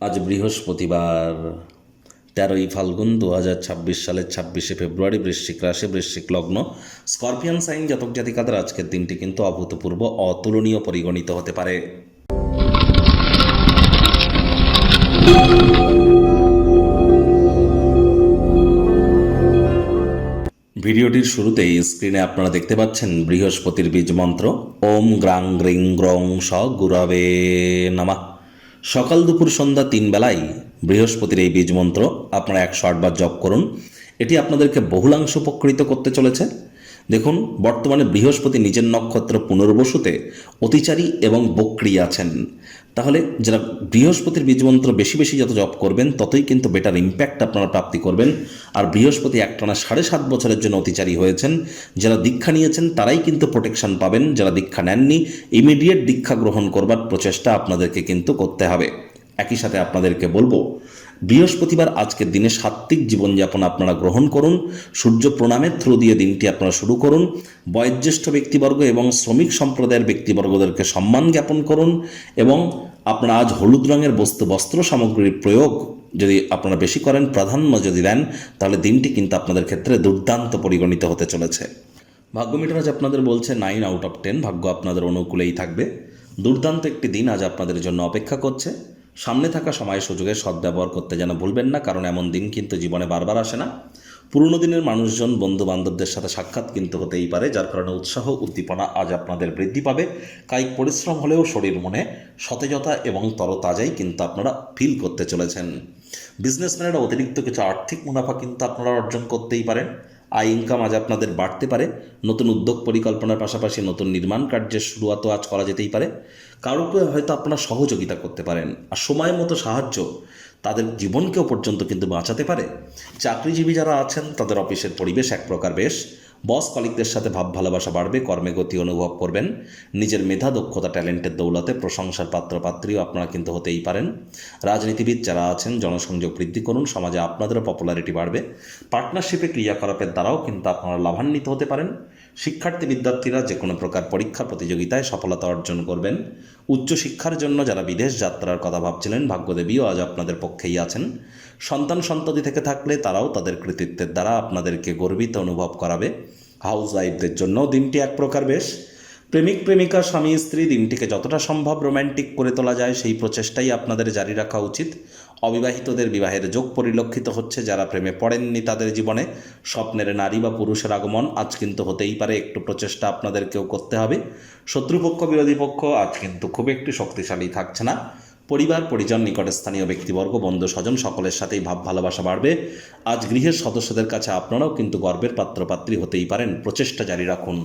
আজ বৃহস্পতিবার 13ই ফাল্গুন 2026 সালের 26শে ফেব্রুয়ারি। বৃশ্চিক রাশি, বৃশ্চিক লগ্ন, স্করপিয়ান সাইন জাতক জাতিকাদের আজকের দিনটি কিন্তু অভূতপূর্ব অতুলনীয় পরিগণিত হতে পারে। ভিডিওটির শুরুতেই স্ক্রিনে আপনারা দেখতে পাচ্ছেন বৃহস্পতির বীজ মন্ত্র ওম গ্রাং গ্রিং গ্রং স গুরবে নমঃ। সকাল দুপুর সন্ধ্যা 3 বেলায় বৃহস্পতির এই বীজ মন্ত্র আপনারা 108 বার জপ করুন। এটি আপনাদেরকে বহুলাংশ উপকৃত করতে চলেছে। দেখুন, বর্তমানে বৃহস্পতি নিজের নক্ষত্র পুনর্বসুতে অতিচারী এবং বক্রী আছেন। তাহলে যারা বৃহস্পতির বীজমন্ত্র বেশি বেশি যত জপ করবেন ততই কিন্তু বেটার ইম্প্যাক্ট আপনারা প্রাপ্তি করবেন। আর বৃহস্পতি একটানা 7.5 বছরের জন্য অতিচারী হয়েছেন। যারা দীক্ষা নিয়েছেন তারাই কিন্তু প্রোটেকশন পাবেন। যারা দীক্ষা নেননি, ইমিডিয়েট দীক্ষা গ্রহণ করবার প্রচেষ্টা আপনাদেরকে কিন্তু করতে হবে। একই সাথে আপনাদেরকে বলবো, বৃহস্পতিবার আজকের দিনে সাত্ত্বিক জীবনযাপন আপনারা গ্রহণ করুন। সূর্য প্রণামের থ্রু দিয়ে দিনটি আপনারা শুরু করুন। বয়োজ্যেষ্ঠ ব্যক্তিবর্গ এবং শ্রমিক সম্প্রদায়ের ব্যক্তিবর্গদেরকে সম্মান জ্ঞাপন করুন। এবং আপনারা আজ হলুদ রঙের বস্ত্র সামগ্রীর প্রয়োগ যদি আপনারা বেশি করেন, প্রাধান্য যদি দেন, তাহলে দিনটি কিন্তু আপনাদের ক্ষেত্রে দুর্দান্ত পরিগণিত হতে চলেছে। ভাগ্য মিটার আজ আপনাদের বলছে 9/10। ভাগ্য আপনাদের অনুকূলেই থাকবে। দুর্দান্ত একটি দিন আজ আপনাদের জন্য অপেক্ষা করছে। সামনে থাকা সময় সুযোগের সদ্ব্যবহার করতে যেন ভুলবেন না, কারণ এমন দিন কিন্তু জীবনে বারবার আসে না। পুরনো দিনের মানুষজন, বন্ধু বান্ধবদের সাথে সাক্ষাৎ কিন্তু হতেই পারে, যার কারণে উৎসাহ উদ্দীপনা আজ আপনাদের বৃদ্ধি পাবে। কায়িক পরিশ্রম হলেও শরীর মনে সতেজতা এবং তরতাজাই কিন্তু আপনারা ফিল করতে চলেছেন। বিজনেসম্যানেরা অতিরিক্ত কিছু আর্থিক মুনাফা কিন্তু আপনারা অর্জন করতেই পারেন। আয় ইনকাম আজ আপনাদের বাড়তে পারে। নতুন উদ্যোগ পরিকল্পনার পাশাপাশি নতুন নির্মাণ কার্যের শুরুয়াতও আজ করা যেতেই পারে। কারোকে হয়তো আপনারা সহযোগিতা করতে পারেন, আর সময় মতো সাহায্য তাদের জীবনকেও পর্যন্ত কিন্তু বাঁচাতে পারে। চাকরিজীবী যারা আছেন তাদের অফিসের পরিবেশ এক প্রকার বেশ। বস কলিগদের সাথে ভাব ভালোবাসা বাড়বে, কর্মে গতি অনুভব করবেন। নিজের মেধা দক্ষতা ট্যালেন্টের দৌলতে প্রশংসার পাত্রপাত্রীও আপনারা কিন্তু হতেই পারেন। রাজনীতিবিদ যারা আছেন জনসংযোগ বৃদ্ধি করুন, সমাজে আপনাদেরও পপুলারিটি বাড়বে। পার্টনারশিপে ক্রিয়াকলাপের দ্বারাও কিন্তু আপনারা লাভান্বিত হতে পারেন। শিক্ষার্থী বিদ্যার্থীরা যে কোনো প্রকার পরীক্ষা প্রতিযোগিতায় সফলতা অর্জন করবেন। উচ্চশিক্ষার জন্য যারা বিদেশ যাত্রার কথা ভাবছিলেন, ভাগ্যদেবীও আজ আপনাদের পক্ষেই আছেন। সন্তান সন্ততি থেকে থাকলে তারাও তাদের কৃতিত্বের দ্বারা আপনাদেরকে গর্বিত অনুভব করাবে। হাউস ওয়াইফদের জন্য দিনটি এক প্রকার বেশ। প্রেমিক প্রেমিকা, স্বামী স্ত্রী দিনটিকে যতটা সম্ভব রোম্যান্টিক করে তোলা যায় সেই প্রচেষ্টাই আপনাদের জারি রাখা উচিত। অবিবাহিতদের বিবাহের যোগ পরিলক্ষিত হচ্ছে। যারা প্রেমে পড়েননি তাদের জীবনে স্বপ্নের নারী বা পুরুষের আগমন আজ কিন্তু হতেই পারে। একটু প্রচেষ্টা আপনাদেরকেও করতে হবে। শত্রুপক্ষ বিরোধী পক্ষ আজ কিন্তু খুব একটি শক্তিশালী থাকছে না। পরিবার পরিজন, নিকটস্থানীয় ব্যক্তিবর্গ, বন্ধু স্বজন সকলের সাথেই ভাব ভালোবাসা বাড়বে। আজ গৃহের সদস্যদের কাছে আপনারাও কিন্তু গর্বের পাত্রপাত্রী হতেই পারেন। প্রচেষ্টা জারি রাখুন।